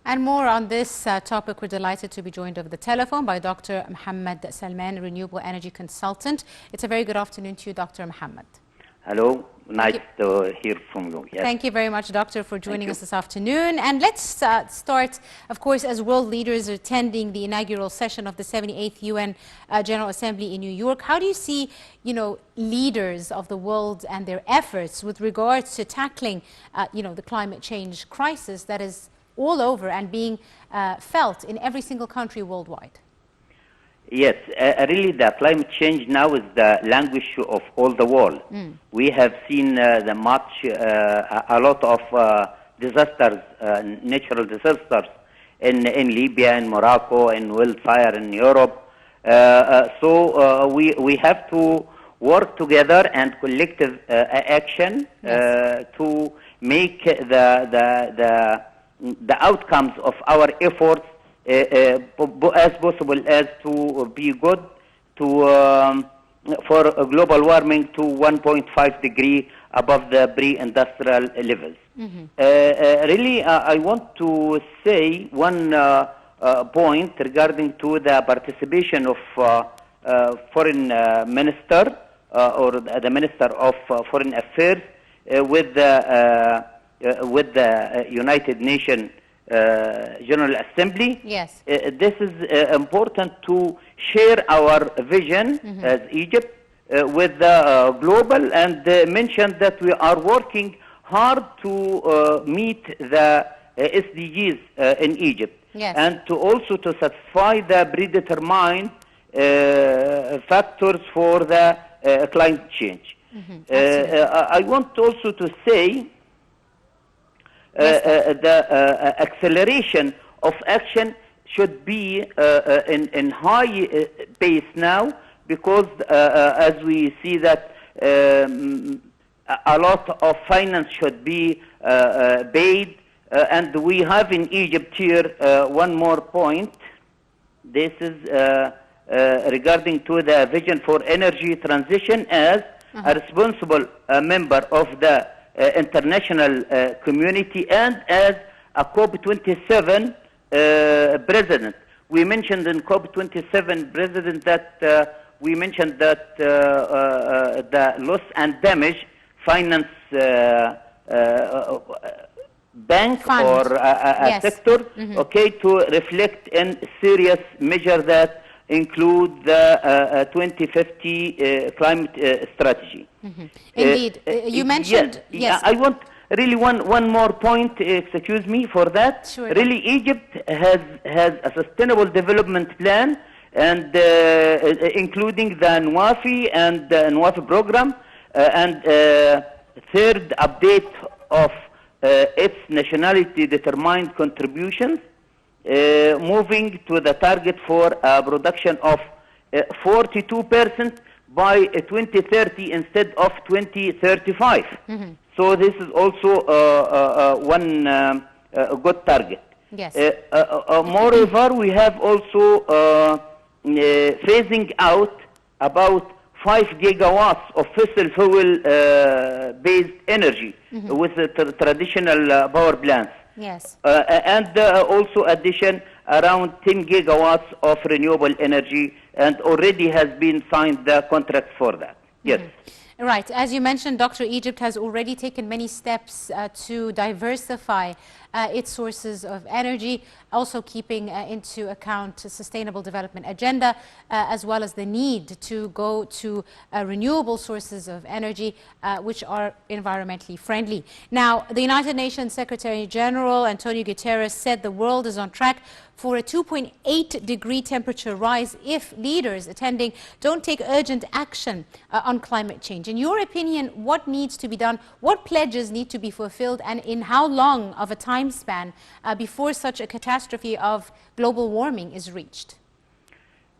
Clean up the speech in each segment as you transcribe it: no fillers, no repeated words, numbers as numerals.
And more on this topic, we're delighted to be joined over the telephone by Dr. Mohamed Selman, renewable energy consultant. It's a very good afternoon to you, Dr. Mohamed. Hello, nice to hear from you. Yes. Thank you very much, Doctor, for joining us this afternoon. And let's start, of course, as world leaders attending the inaugural session of the 78th UN General Assembly in New York. How do you see, leaders of the world and their efforts with regards to tackling, the climate change crisis that is all over and being felt in every single country worldwide? Yes, really the climate change now is the language of all the world. We have seen a lot of disasters, natural disasters in Libya, in Morocco, in wildfire in Europe. So we have to work together and collective action to make the outcomes of our efforts as possible as to be good for global warming to 1.5 degree above the pre-industrial levels. Really, I want to say one point regarding to the participation of foreign minister or the Minister of Foreign Affairs with the United Nations General Assembly. Yes. This is important to share our vision as Egypt with the global and mention that we are working hard to meet the SDGs in Egypt. Yes. And to also to satisfy the predetermined factors for the climate change. I want also to say the acceleration of action should be in high pace now, because as we see that a lot of finance should be paid, and we have in Egypt here one more point. This is regarding to the vision for energy transition as a responsible member of the international community and as a COP27 president. We mentioned in COP27 president that we mentioned that the loss and damage finance bank Fund. or a sector, to reflect in serious measure that include the 2050 climate strategy. Indeed. You mentioned... Yes. I want really one more point, excuse me for that. Sure. Really, Egypt has a sustainable development plan, and including the NWAFI and the NWAFI program, and third update of its nationality determined contributions, moving to the target for a production of 42% by 2030 instead of 2035. So this is also one good target. Yes. Moreover, we have also phasing out about 5 gigawatts of fossil fuel based energy with the traditional power plants. Yes. And also addition around 10 gigawatts of renewable energy, and already has been signed the contract for that. Yes. Right. As you mentioned, Dr. Egypt has already taken many steps to diversify its sources of energy, also keeping into account sustainable development agenda, as well as the need to go to renewable sources of energy, which are environmentally friendly. Now, the United Nations Secretary General Antonio Guterres said the world is on track for a 2.8 degree temperature rise if leaders attending don't take urgent action on climate change. In your opinion, what needs to be done? What pledges need to be fulfilled, and in how long of a time span before such a catastrophe of global warming is reached?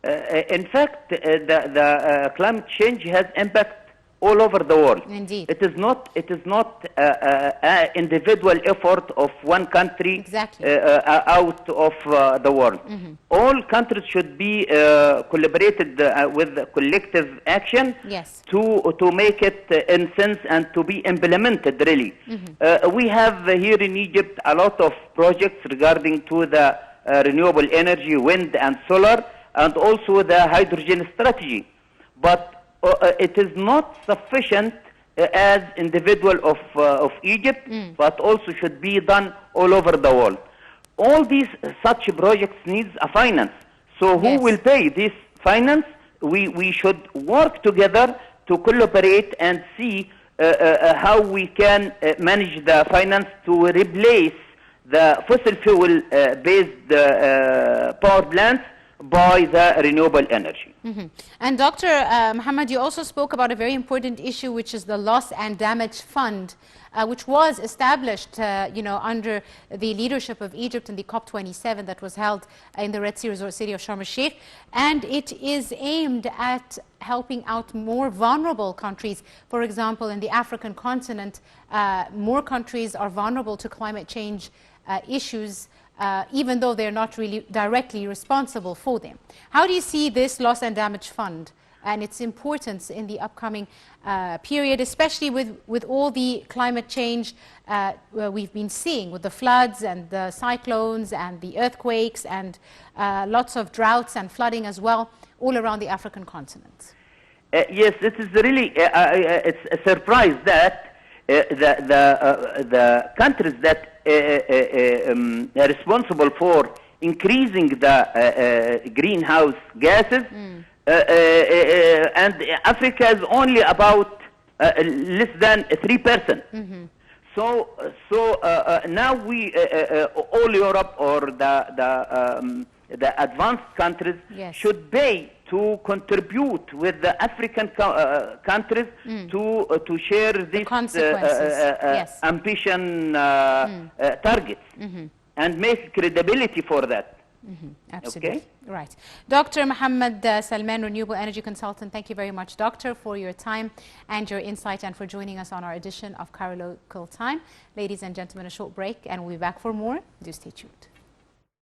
In fact, the climate change has impact all over the world. Indeed. It is not individual effort of one country Exactly. out of the world. All countries should be collaborated with collective action Yes. to make it in sense and to be implemented really. We have here in Egypt a lot of projects regarding to the renewable energy, wind and solar, and also the hydrogen strategy. But it is not sufficient as individual of Egypt, but also should be done all over the world. All these such projects needs a finance. So who will pay this finance? We should work together to collaborate and see how we can manage the finance to replace the fossil fuel based power plants by the renewable energy. And Dr. Mohamed, you also spoke about a very important issue, which is the loss and damage fund, which was established under the leadership of Egypt in the COP27 that was held in the Red Sea resort city of Sharm el-Sheikh, and it is aimed at helping out more vulnerable countries. For example, in the African continent, more countries are vulnerable to climate change issues, even though they're not really directly responsible for them. How do you see this loss and damage fund and its importance in the upcoming period, especially with all the climate change we've been seeing, with the floods and the cyclones and the earthquakes and lots of droughts and flooding as well all around the African continent? Yes, it is really it's a surprise that the countries that are responsible for increasing the greenhouse gases, and Africa is only about less than 3%. So now we all Europe or the advanced countries should pay to contribute with the African countries to share this ambition targets and make credibility for that. Absolutely. Okay? Right. Dr. Mohamed Selman, Renewable Energy Consultant, thank you very much, Doctor, for your time and your insight and for joining us on our edition of Cairo Local Time. Ladies and gentlemen, a short break and we'll be back for more. Do stay tuned.